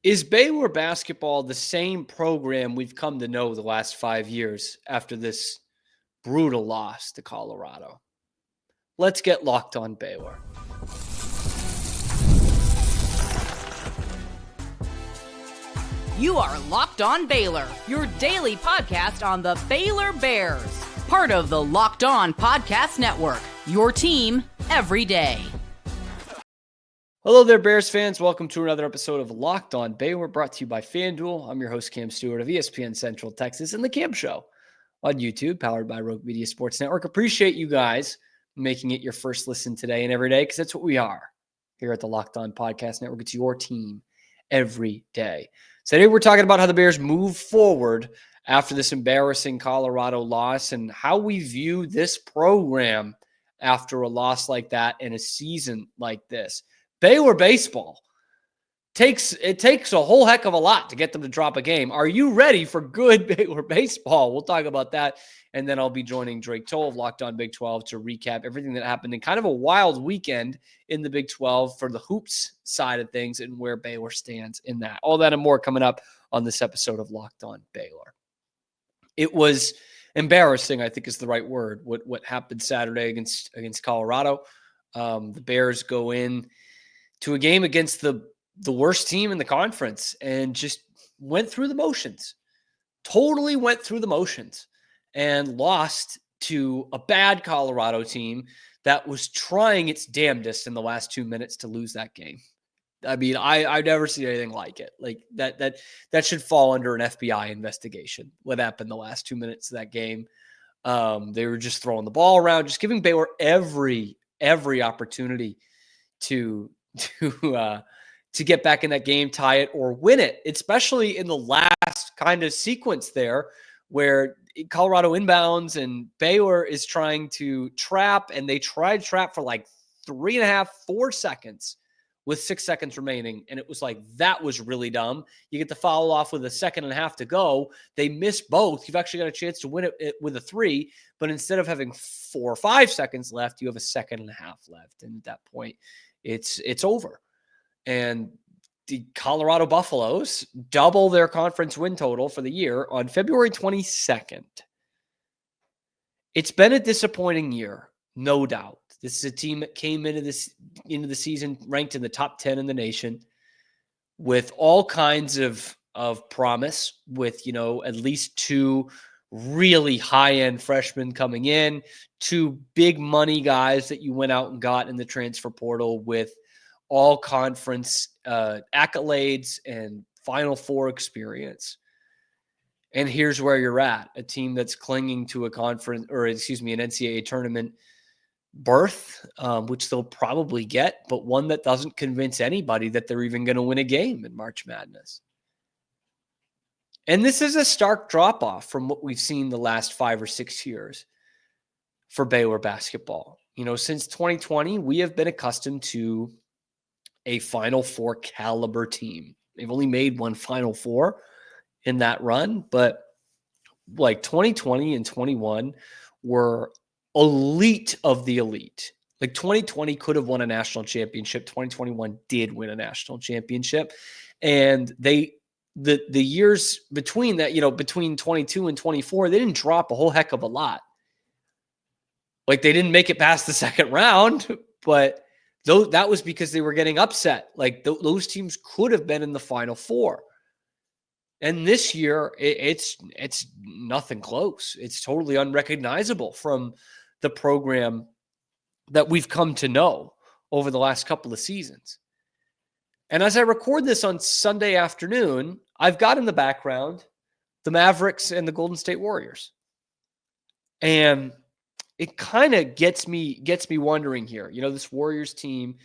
Is Baylor basketball the same program we've come to know the last 5 years after this brutal loss to Colorado? Let's get locked on Baylor. You are Locked On Baylor, your daily podcast on the Baylor Bears. Part of the Locked On Podcast Network, your team every day. Hello there, Bears fans. Welcome to another episode of Locked On Baylor, brought to you by FanDuel. I'm your host, Cam Stewart of ESPN Central Texas and The Cam Show on YouTube, powered by Rogue Media Sports Network. Appreciate you guys making it your first listen today and every day, because that's what we are here at the Locked On Podcast Network. It's your team every day. So today we're talking about how the Bears move forward after this embarrassing Colorado loss and how we view this program after a loss like that in a season like this. Baylor baseball takes a whole heck of a lot to get them to drop a game. Are you ready for good Baylor baseball? We'll talk about that. And then I'll be joining Drake Toll of Locked On Big 12 to recap everything that happened in kind of a wild weekend in the Big 12 for the hoops side of things and where Baylor stands in that. All that and more coming up on this episode of Locked On Baylor. It was embarrassing, I think is the right word, what happened Saturday against Colorado. The Bears go in to a game against the worst team in the conference and just went through the motions. Totally went through the motions and lost to a bad Colorado team that was trying its damnedest in the last 2 minutes to lose that game. I mean, I've never seen anything like it. Like that should fall under an FBI investigation. What happened the last 2 minutes of that game? They were just throwing the ball around, just giving Baylor every opportunity to get back in that game, tie it, or win it, especially in the last kind of sequence there where Colorado inbounds and Baylor is trying to trap, and they tried trap for like 3.5, 4 seconds with 6 seconds remaining. And it was like, that was really dumb. You get the foul off with 1.5 seconds to go. They miss both. You've actually got a chance to win it with a 3, but instead of having 4 or 5 seconds left, you have 1.5 seconds left. And at that point, it's over. And the Colorado Buffaloes double their conference win total for the year on February 22nd. It's been a disappointing year, no doubt. This is a team that came into the season ranked in the top 10 in the nation with all kinds of promise, with, at least 2 really high-end freshmen coming in, 2 big money guys that you went out and got in the transfer portal with all conference accolades and Final Four experience. And here's where you're at, a team that's clinging to an NCAA tournament berth, which they'll probably get, but one that doesn't convince anybody that they're even going to win a game in March Madness. And this is a stark drop-off from what we've seen the last 5 or 6 years for Baylor basketball. Since 2020, we have been accustomed to a Final Four caliber team. They've only made one Final Four in that run, but like 2020 and 21 were elite of the elite. Like 2020 could have won a national championship. 2021 did win a national championship. And the years between that, between 22 and 24, they didn't drop a whole heck of a lot. Like they didn't make it past the second round, but that was because they were getting upset. Like those teams could have been in the Final Four. And this year, it's nothing close. It's totally unrecognizable from the program that we've come to know over the last couple of seasons. And as I record this on Sunday afternoon, I've got in the background the Mavericks and the Golden State Warriors. And it kind of gets me wondering here. This Warriors team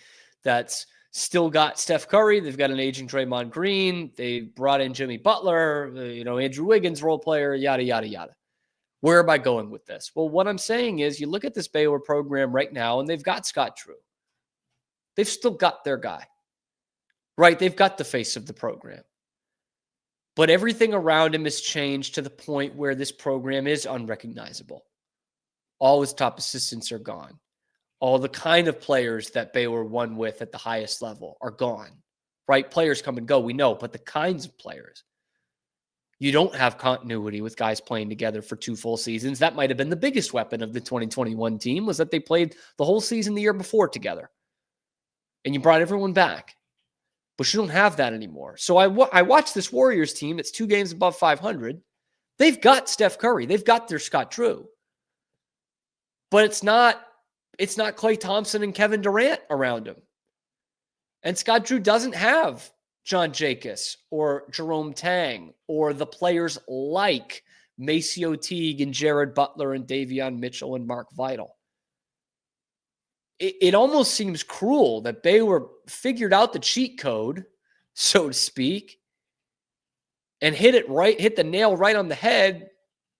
that's still got Steph Curry. They've got an aging Draymond Green. They brought in Jimmy Butler, Andrew Wiggins, role player, yada, yada, yada. Where am I going with this? Well, what I'm saying is you look at this Baylor program right now, and they've got Scott Drew. They've still got their guy, right? They've got the face of the program. But everything around him has changed to the point where this program is unrecognizable. All his top assistants are gone. All the kind of players that Baylor won with at the highest level are gone. right? Players come and go, we know, but the kinds of players. You don't have continuity with guys playing together for 2 full seasons. That might have been the biggest weapon of the 2021 team, was that they played the whole season the year before together. And you brought everyone back. But you don't have that anymore. So I watched this Warriors team that's 2 games above 500. They've got Steph Curry. They've got their Scott Drew. But it's not Klay Thompson and Kevin Durant around him. And Scott Drew doesn't have John Jacobs or Jerome Tang or the players like Maceo Teague and Jared Butler and Davion Mitchell and Mark Vital. It almost seems cruel that Baylor figured out the cheat code, so to speak, and hit the nail right on the head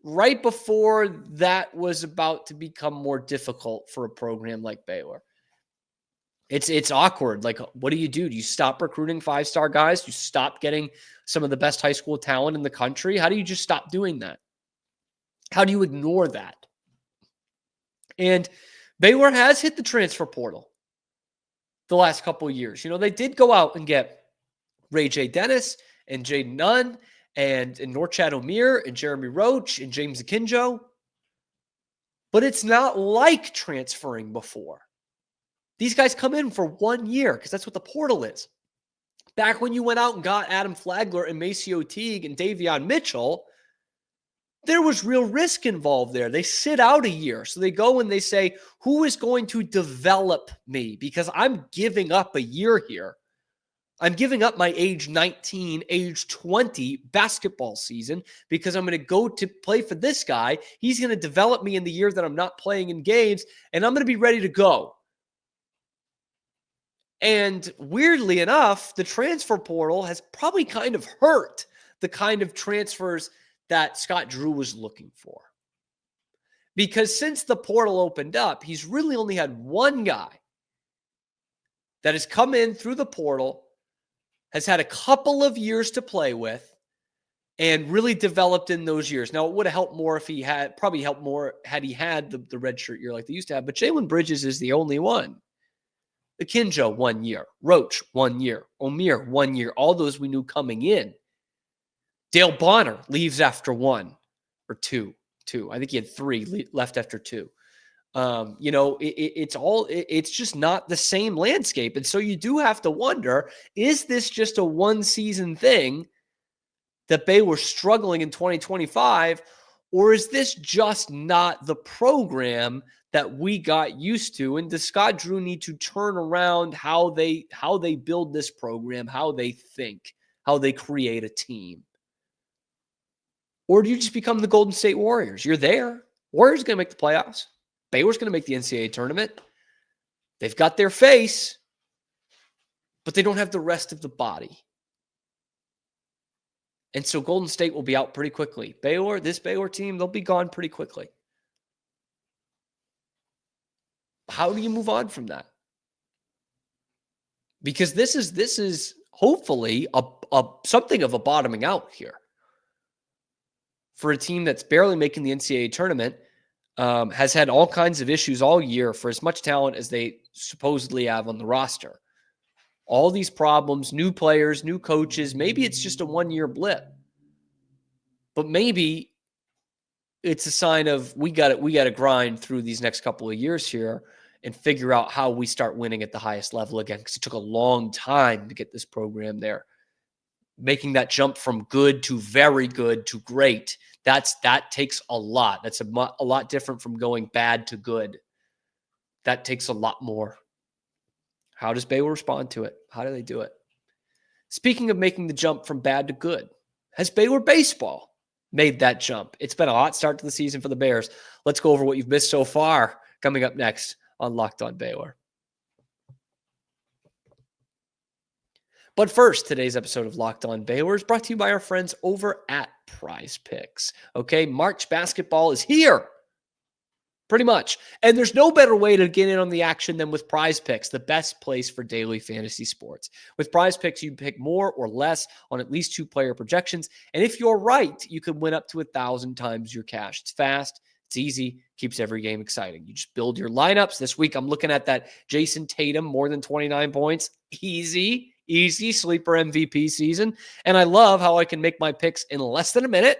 right before that was about to become more difficult for a program like Baylor. It's awkward. Like, what do? Do you stop recruiting 5-star guys? Do you stop getting some of the best high school talent in the country? How do you just stop doing that? How do you ignore that? And Baylor has hit the transfer portal the last couple of years. They did go out and get Ray J. Dennis and Jaden Nunn and Norchad O'Meara and Jeremy Roach and James Akinjo. But it's not like transferring before. These guys come in for 1 year because that's what the portal is. Back when you went out and got Adam Flagler and Maceo Teague and Davion Mitchell, there was real risk involved there. They sit out a year. So they go and they say, who is going to develop me? Because I'm giving up a year here. I'm giving up my age 19, age 20 basketball season because I'm going to go to play for this guy. He's going to develop me in the year that I'm not playing in games, and I'm going to be ready to go. And weirdly enough, the transfer portal has probably kind of hurt the kind of transfers that Scott Drew was looking for. Because since the portal opened up, he's really only had one guy that has come in through the portal, has had a couple of years to play with, and really developed in those years. Now, it would have helped more if he had, probably helped more had he had the redshirt year like they used to have, but Jalen Bridges is the only one. Akinjo, 1 year. Roach, 1 year. O'Meara, 1 year. All those we knew coming in. Dale Bonner leaves after 1 or 2. I think he had 3 left after 2. It's just not the same landscape. And so you do have to wonder, is this just a 1-season thing that Baylor struggling in 2025, or is this just not the program that we got used to? And does Scott Drew need to turn around how they build this program, how they think, how they create a team? Or do you just become the Golden State Warriors? You're there. Warriors are going to make the playoffs. Baylor's going to make the NCAA tournament. They've got their face, but they don't have the rest of the body. And so Golden State will be out pretty quickly. This Baylor team, they'll be gone pretty quickly. How do you move on from that? Because this is hopefully a something of a bottoming out here for a team that's barely making the NCAA tournament, has had all kinds of issues all year for as much talent as they supposedly have on the roster. All these problems, new players, new coaches. Maybe it's just a 1-year blip, but maybe it's a sign of we got to grind through these next couple of years here and figure out how we start winning at the highest level again, because it took a long time to get this program there. Making that jump from good to very good to great, that takes a lot. That's a lot different from going bad to good. That takes a lot more. How does Baylor respond to it? How do they do it? Speaking of making the jump from bad to good, has Baylor baseball made that jump? It's been a hot start to the season for the Bears. Let's go over what you've missed so far coming up next on Locked On Baylor. But first, today's episode of Locked On Baylor is brought to you by our friends over at Prize Picks. Okay, March basketball is here. Pretty much. And there's no better way to get in on the action than with Prize Picks, the best place for daily fantasy sports. With Prize Picks, you pick more or less on at least 2 player projections. And if you're right, you can win up to 1,000 times your cash. It's fast. It's easy. Keeps every game exciting. You just build your lineups. This week, I'm looking at that Jason Tatum, more than 29 points. Easy. Easy sleeper MVP season. And I love how I can make my picks in less than a minute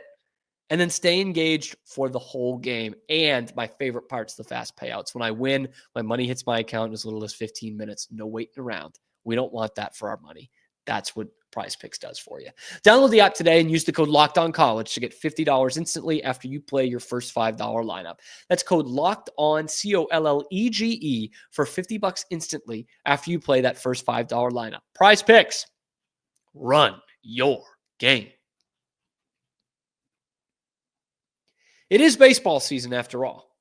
and then stay engaged for the whole game. And my favorite part's the fast payouts. When I win, my money hits my account in as little as 15 minutes. No waiting around. We don't want that for our money. That's what Prize Picks does for you. Download the app today and use the code LOCKEDONCollege to get $50 instantly after you play your first $5 lineup. That's code LOCKEDON, COLLEGE, for $50 instantly after you play that first $5 lineup. Prize Picks. Run your game. It is baseball season after all.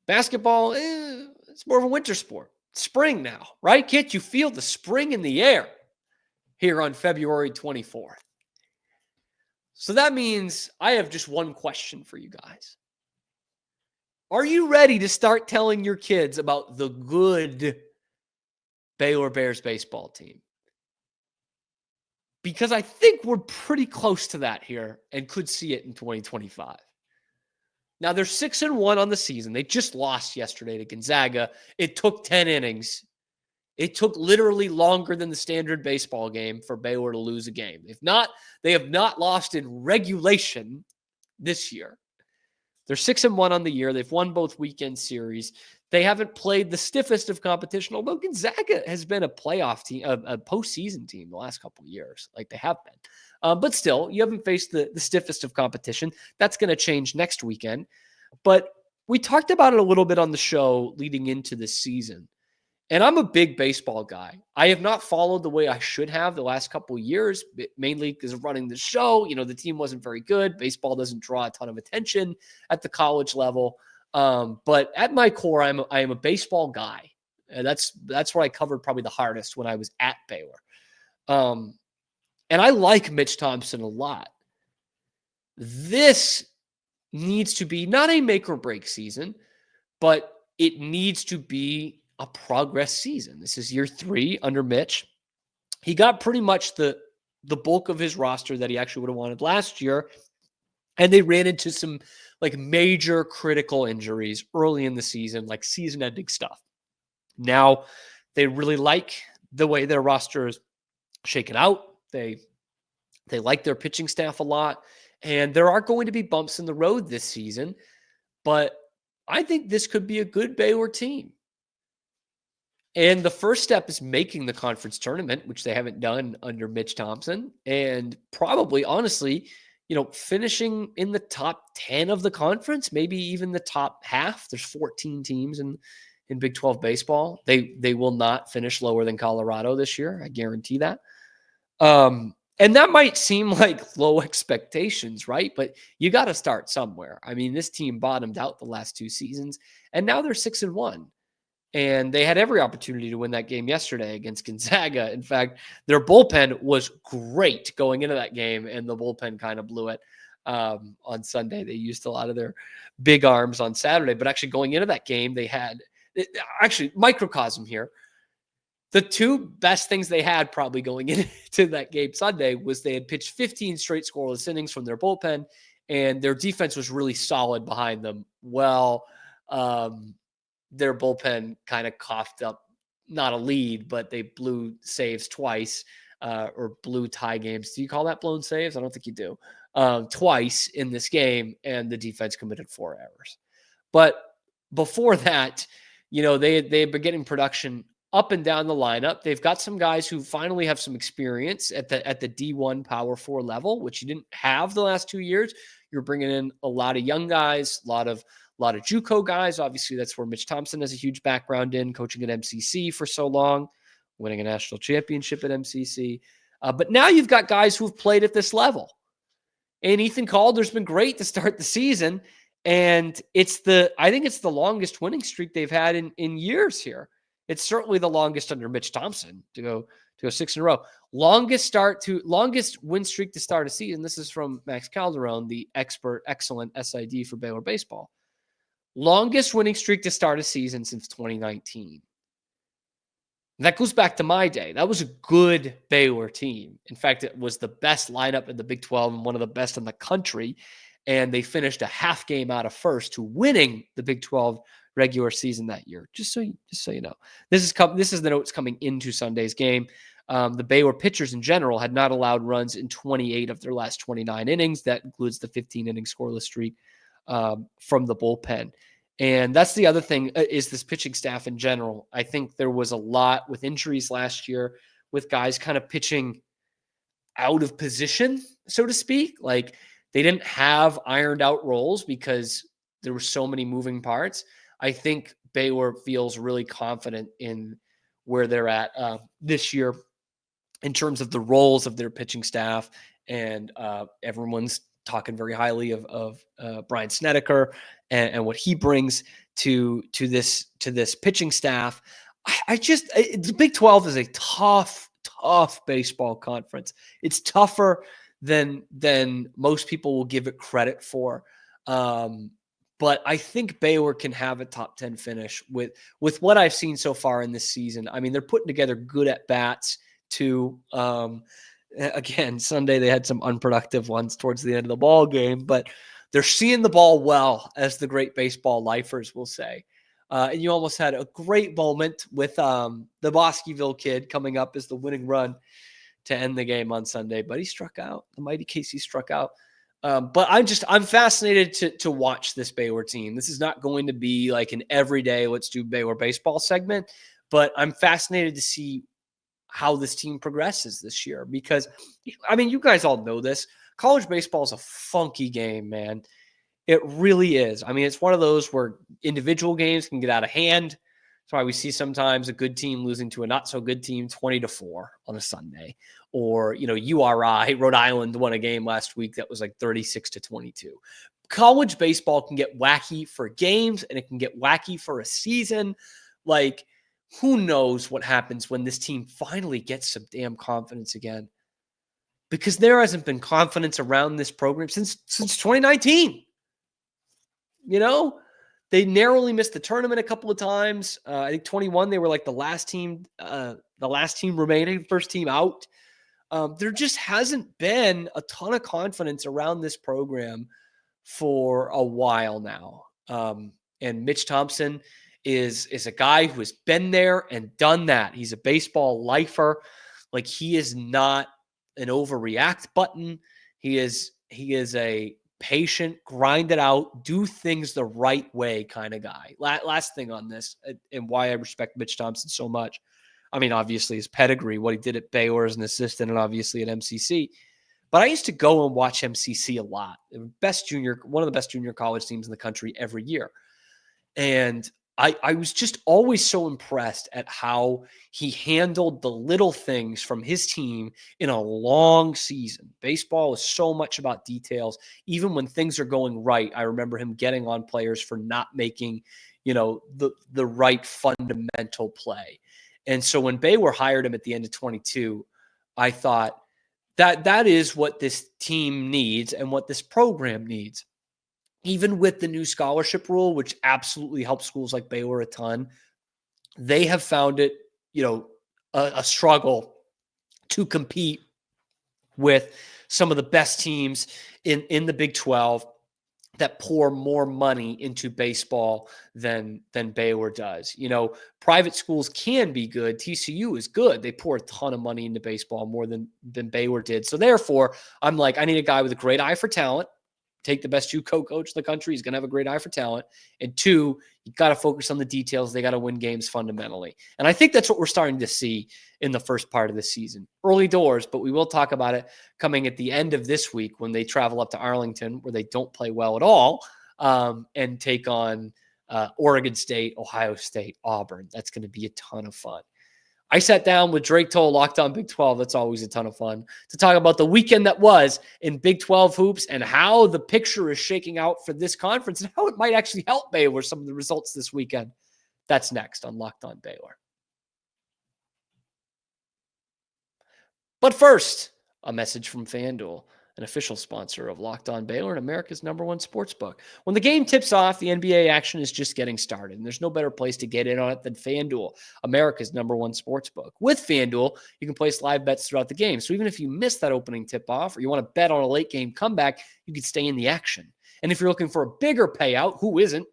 Basketball, it's more of a winter sport. It's spring now, right? Can't you feel the spring in the air here on February 24th? So that means I have just one question for you guys. Are you ready to start telling your kids about the good Baylor Bears baseball team? Because I think we're pretty close to that here and could see it in 2025. Now, they're 6-1 on the season. They just lost yesterday to Gonzaga. It took 10 innings. It took literally longer than the standard baseball game for Baylor to lose a game. If not, they have not lost in regulation this year. They're 6-1 on the year. They've won both weekend series. They haven't played the stiffest of competition, although Gonzaga has been a playoff team, a postseason team the last couple of years, like they have been. But still, you haven't faced the stiffest of competition. That's going to change next weekend. But we talked about it a little bit on the show leading into this season. And I'm a big baseball guy. I have not followed the way I should have the last couple of years, mainly because of running the show. You know, the team wasn't very good. Baseball doesn't draw a ton of attention at the college level. But at my core, I am a baseball guy. And that's where I covered probably the hardest when I was at Baylor. And I like Mitch Thompson a lot. This needs to be not a make or break season, but it needs to be a progress season. This is year 3 under Mitch. He got pretty much the bulk of his roster that he actually would have wanted last year. And they ran into some like major critical injuries early in the season, like season-ending stuff. Now they really like the way their roster is shaken out. They like their pitching staff a lot. And there are going to be bumps in the road this season. But I think this could be a good Baylor team. And the first step is making the conference tournament, which they haven't done under Mitch Thompson. And probably, honestly, finishing in the top 10 of the conference, maybe even the top half. There's 14 teams in Big 12 baseball. They will not finish lower than Colorado this year. I guarantee that. And that might seem like low expectations, right? But you got to start somewhere. I mean, this team bottomed out the last 2 seasons, and now they're 6-1. And they had every opportunity to win that game yesterday against Gonzaga. In fact, their bullpen was great going into that game, and the bullpen kind of blew it on Sunday. They used a lot of their big arms on Saturday, but actually going into that game, they had actually microcosm here. The 2 best things they had probably going into that game Sunday was they had pitched 15 straight scoreless innings from their bullpen, and their defense was really solid behind them. Well, their bullpen kind of coughed up, not a lead, but they blew saves twice or blew tie games. Do you call that blown saves? I don't think you do. Twice in this game, and the defense committed 4 errors. But before that, they've been getting production up and down the lineup. They've got some guys who finally have some experience at the D1 Power 4 level, which you didn't have the last 2 years. You're bringing in a lot of young guys, a lot of JUCO guys. Obviously, that's where Mitch Thompson has a huge background in, coaching at MCC for so long, winning a national championship at MCC. But now you've got guys who've played at this level. And Ethan Calder's been great to start the season. And I think it's the longest winning streak they've had in years here. It's certainly the longest under Mitch Thompson to go 6 in a row. Longest win streak to start a season. This is from Max Calderon, the excellent SID for Baylor baseball. Longest winning streak to start a season since 2019. And that goes back to my day. That was a good Baylor team. In fact, it was the best lineup in the Big 12 and one of the best in the country. And they finished a half game out of first to winning the Big 12 regular season that year. Just so you know, this is the notes coming into Sunday's game. The Baylor pitchers in general had not allowed runs in 28 of their last 29 innings. That includes the 15-inning scoreless streak from the bullpen. And that's the other thing is this pitching staff in general. I think there was a lot with injuries last year with guys kind of pitching out of position, so to speak. Like they didn't have ironed out roles because there were so many moving parts. I think Baylor feels really confident in where they're at this year in terms of the roles of their pitching staff. And everyone's talking very highly of Brian Snedeker and what he brings to this pitching staff. The Big 12 is a tough baseball conference. It's tougher than most people will give it credit for. But I think Baylor can have a top 10 finish with what I've seen so far in this season. I mean, they're putting together good at bats too. Again, Sunday they had some unproductive ones towards the end of the ball game, but they're seeing the ball well, as the great baseball lifers will say. And you almost had a great moment with the Bosqueville kid coming up as the winning run to end the game on Sunday, but he struck out. The mighty Casey struck out. But I'm fascinated to watch this Baylor team. This is not going to be like an everyday let's do Baylor baseball segment, but I'm fascinated to see how this team progresses this year because, I mean, you guys all know this. College baseball is a funky game, man. It really is. I mean, it's one of those where individual games can get out of hand. That's why we see sometimes a good team losing to a not so good team 20-4 on a Sunday. Or, URI, Rhode Island won a game last week that was like 36-22. College baseball can get wacky for games and it can get wacky for a season. Like, who knows what happens when this team finally gets some damn confidence again? Because there hasn't been confidence around this program since 2019. They narrowly missed the tournament a couple of times. I think 21, they were like the last team remaining, first team out. There just hasn't been a ton of confidence around this program for a while now. And Mitch Thompson is a guy who has been there and done that. He's a baseball lifer. Like, he is not an overreact button. He is a patient, grind it out, do things the right way kind of guy. Last thing on this and why I respect Mitch Thompson so much. I mean, obviously his pedigree, what he did at Baylor as an assistant and obviously at MCC. But I used to go and watch MCC a lot. One of the best junior college teams in the country every year. And I was just always so impressed at how he handled the little things from his team in a long season. Baseball is so much about details. Even when things are going right, I remember him getting on players for not making, the right fundamental play. And so when Baylor hired him at the end of 22, I thought that is what this team needs and what this program needs. Even with the new scholarship rule, which absolutely helps schools like Baylor a ton, they have found it, a struggle to compete with some of the best teams in the Big 12 that pour more money into baseball than Baylor does. Private schools can be good. TCU is good. They pour a ton of money into baseball more than Baylor did. So therefore, I'm like, I need a guy with a great eye for talent. Take the best JUCO coach in the country. He's going to have a great eye for talent. And two, you got to focus on the details. They got to win games fundamentally. And I think that's what we're starting to see in the first part of the season. Early doors, but we will talk about it coming at the end of this week when they travel up to Arlington, where they don't play well at all, and take on Oregon State, Ohio State, Auburn. That's going to be a ton of fun. I sat down with Drake Toll, Locked On Big 12. That's always a ton of fun to talk about the weekend that was in Big 12 hoops and how the picture is shaking out for this conference and how it might actually help Baylor, some of the results this weekend. That's next on Locked On Baylor. But first, a message from FanDuel, an official sponsor of Locked On Baylor and America's #1 sportsbook. When the game tips off, the NBA action is just getting started, and there's no better place to get in on it than FanDuel, America's #1 sportsbook. With FanDuel, you can place live bets throughout the game, so even if you miss that opening tip-off or you want to bet on a late-game comeback, you can stay in the action. And if you're looking for a bigger payout, who isn't?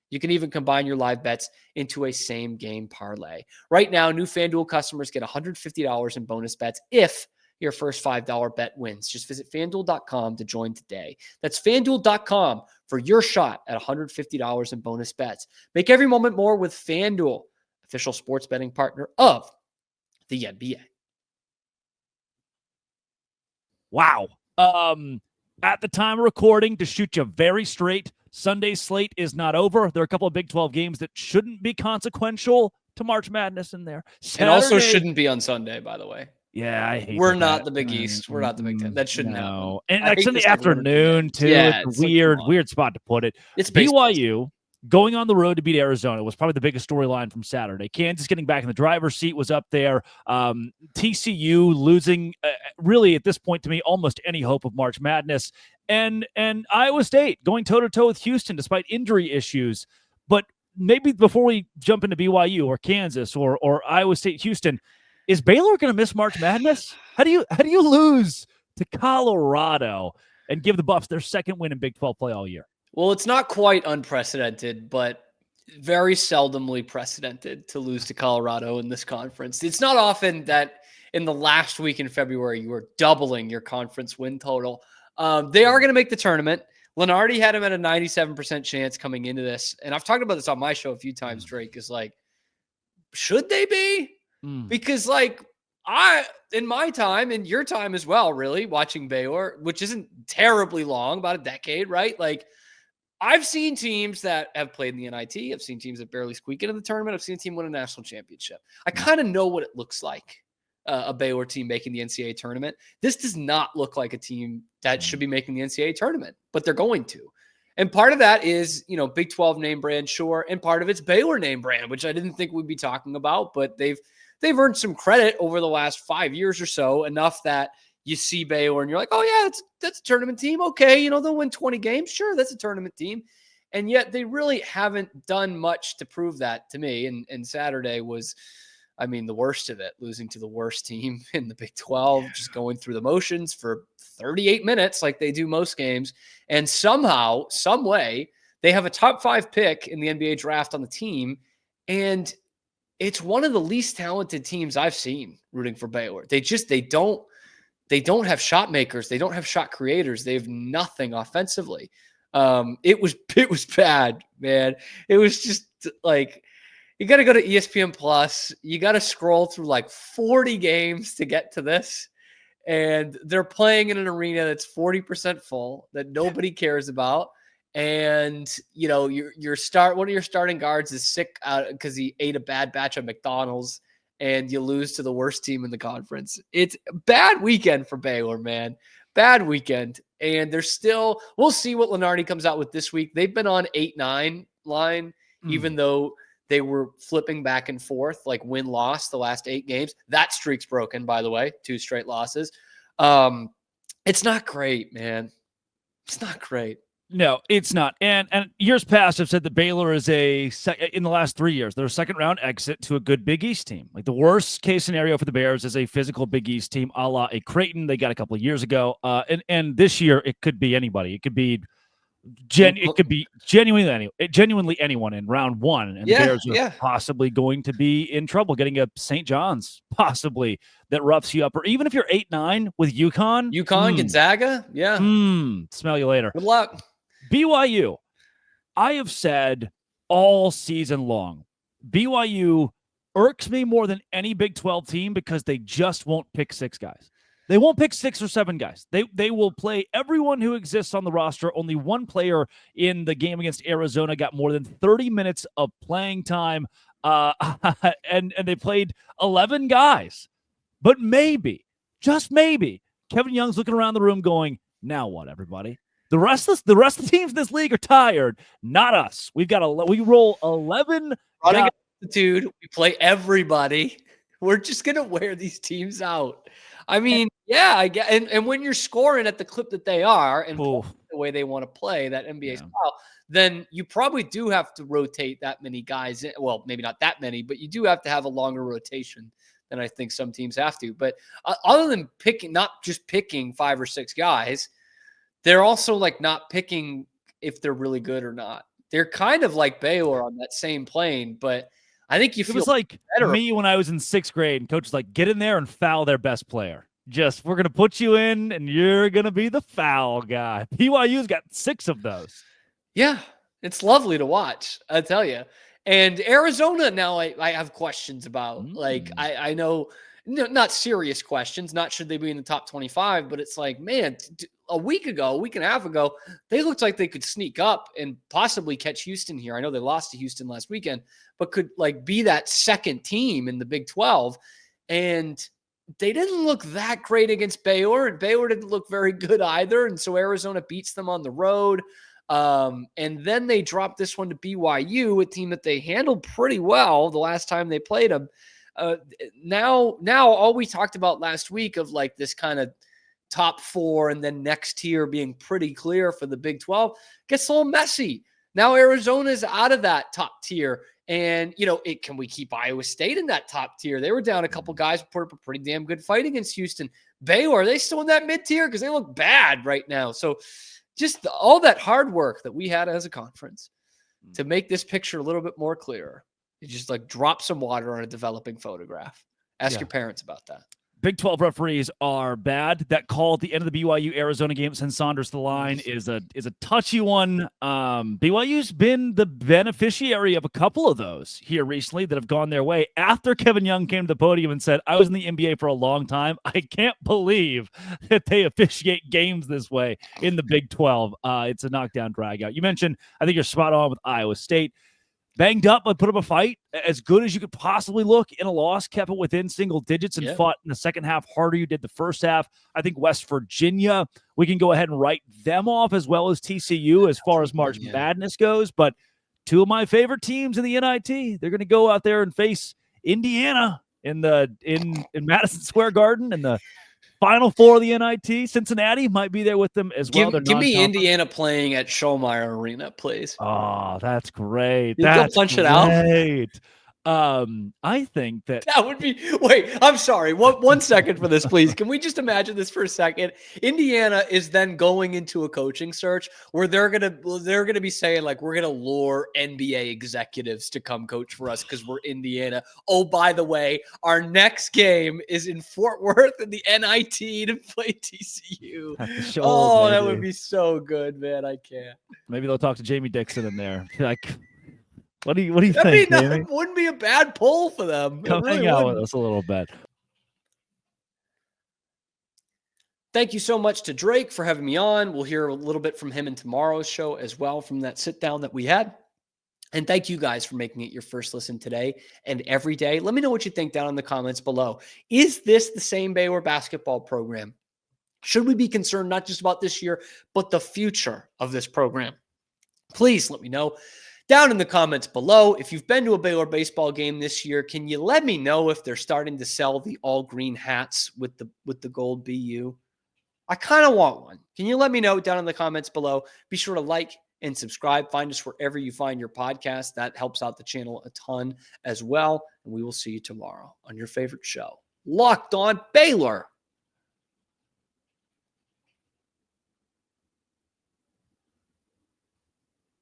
You can even combine your live bets into a same game parlay. Right now, new FanDuel customers get $150 in bonus bets if your first $5 bet wins. Just visit FanDuel.com to join today. That's FanDuel.com for your shot at $150 in bonus bets. Make every moment more with FanDuel, official sports betting partner of the NBA. Wow. At the time of recording, to shoot you very straight, Sunday's slate is not over. There are a couple of Big 12 games that shouldn't be consequential to March Madness in there. And also shouldn't be on Sunday, by the way. Yeah, I hate We're not the Big East. We're not the Big Ten. That shouldn't happen. And like Sunday afternoon, too. Yeah, it's a weird spot to put it. It's BYU going on the road to beat Arizona was probably the biggest storyline from Saturday. Kansas getting back in the driver's seat was up there. TCU losing, really at this point to me, almost any hope of March Madness. And Iowa State going toe-to-toe with Houston despite injury issues. But maybe before we jump into BYU or Kansas or Iowa State, Houston, is Baylor going to miss March Madness? How do you lose to Colorado and give the Buffs their second win in Big 12 play all year? Well, it's not quite unprecedented, but very seldomly precedented to lose to Colorado in this conference. It's not often that in the last week in February, you are doubling your conference win total. They are going to make the tournament. Lenardi had him at a 97% chance coming into this. And I've talked about this on my show a few times, Drake, is like, should they be? Because like in my time and your time as well, really watching Baylor, which isn't terribly long, about a decade, right? Like I've seen teams that have played in the NIT. I've seen teams that barely squeak into the tournament. I've seen a team win a national championship. I kind of know what it looks like, a Baylor team making the NCAA tournament. This does not look like a team that should be making the NCAA tournament, but they're going to. And part of that is, Big 12 name brand, sure. And part of it's Baylor name brand, which I didn't think we'd be talking about, but they've earned some credit over the last 5 years or so, enough that you see Baylor and you're like, oh yeah, that's a tournament team. Okay. They'll win 20 games. Sure. That's a tournament team. And yet they really haven't done much to prove that to me. And Saturday was, the worst of it, losing to the worst team in the Big 12, just going through the motions for 38 minutes like they do most games. And somehow, some way, they have a top 5 pick in the NBA draft on the team. And it's one of the least talented teams I've seen rooting for Baylor. They don't have shot makers. They don't have shot creators. They have nothing offensively. It was bad, man. It was just like, you got to go to ESPN Plus. You got to scroll through like 40 games to get to this. And they're playing in an arena that's 40% full that nobody cares about. And, one of your starting guards is sick because he ate a bad batch of McDonald's, and you lose to the worst team in the conference. It's a bad weekend for Baylor, man. Bad weekend. And we'll see what Lenardi comes out with this week. They've been on 8-9 line, even though they were flipping back and forth, like win-loss the last 8 games. That streak's broken, by the way, 2 straight losses. It's not great, man. It's not great. No, it's not. And years past have said that Baylor is in the last 3 years, they're a second-round exit to a good Big East team. Like the worst case scenario for the Bears is a physical Big East team, a la a Creighton they got a couple of years ago. And this year it could be anybody. It could be genuinely anyone in round 1, and the Bears are possibly going to be in trouble getting a St. John's possibly that roughs you up, or even if you're 8-9 with UConn, Gonzaga, smell you later. Good luck. BYU, I have said all season long, BYU irks me more than any Big 12 team because they just won't pick 6 guys. They won't pick 6 or 7 guys. They will play everyone who exists on the roster. Only one player in the game against Arizona got more than 30 minutes of playing time, and they played 11 guys. But maybe, just maybe, Kevin Young's looking around the room going, now what, everybody? The rest of the teams in this league are tired, not us. We roll 11 running altitude. We play everybody. We're just gonna wear these teams out. I get, and when you're scoring at the clip that they are and the way they want to play that NBA style, then you probably do have to rotate that many guys in. Well, maybe not that many, but you do have to have a longer rotation than I think some teams have to. But other than not just picking 5 or 6 guys, they're also like not picking if they're really good or not. they're kind of like Baylor on that same plane, but I think you It feel was like better. me when I was in 6th grade, and coach was like, get in there and foul their best player. We're going to put you in, and you're going to be the foul guy. BYU's got 6 of those. Yeah, it's lovely to watch, I tell you. And Arizona now I have questions about. Like, I know, not serious questions, not should they be in the top 25, but it's like, man, a week and a half ago, they looked like they could sneak up and possibly catch Houston here. I know they lost to Houston last weekend, but could like be that second team in the Big 12. And they didn't look that great against Baylor, and Baylor didn't look very good either. And so Arizona beats them on the road. And then they dropped this one to BYU, a team that they handled pretty well the last time they played them. Now all we talked about last week of like this kind of top 4 and then next tier being pretty clear for the Big 12 gets a little messy. Now Arizona's out of that top tier. And, can we keep Iowa State in that top tier? They were down a couple guys, put up a pretty damn good fight against Houston. Baylor, are they still in that mid tier? Because they look bad right now. So just all that hard work that we had as a conference to make this picture a little bit more clear. You just like drop some water on a developing photograph. Ask your parents about that. Big 12 referees are bad. That call at the end of the BYU Arizona game sends Saunders to the line is a touchy one. BYU's been the beneficiary of a couple of those here recently that have gone their way. After Kevin Young came to the podium and said, I was in the NBA for a long time, I can't believe that they officiate games this way in the Big 12. It's a knockdown drag out. You mentioned, I think you're spot on with Iowa State. Banged up, but put up a fight as good as you could possibly look in a loss, kept it within single digits and fought in the second half harder you did the first half. I think West Virginia, we can go ahead and write them off as well as TCU as far as March Madness goes. But 2 of my favorite teams in the NIT, they're going to go out there and face Indiana in Madison Square Garden in the Final 4 of the NIT. Cincinnati might be there with them as well. Give me Indiana playing at Schollmeyer Arena, please. Oh, that's great. That's punch it out. I think that would be. Wait, I'm sorry. One second for this, please. Can we just imagine this for a second? Indiana is then going into a coaching search where they're gonna be saying like, we're gonna lure NBA executives to come coach for us because we're Indiana. Oh, by the way, our next game is in Fort Worth in the NIT to play TCU. Oh, that would be so good, man. I can't. Maybe they'll talk to Jamie Dixon in there. Like, what do you think? That wouldn't be a bad pull for them. Come hang out with us a little bit. Thank you so much to Drake for having me on. We'll hear a little bit from him in tomorrow's show as well from that sit down that we had. And thank you guys for making it your first listen today and every day. Let me know what you think down in the comments below. Is this the same Baylor basketball program? Should we be concerned not just about this year, but the future of this program? Please let me know down in the comments below. If you've been to a Baylor baseball game this year, can you let me know if they're starting to sell the all green hats with the gold BU? I kind of want one. Can you let me know down in the comments below? Be sure to like and subscribe. Find us wherever you find your podcast. That helps out the channel a ton as well. And we will see you tomorrow on your favorite show, Locked On Baylor.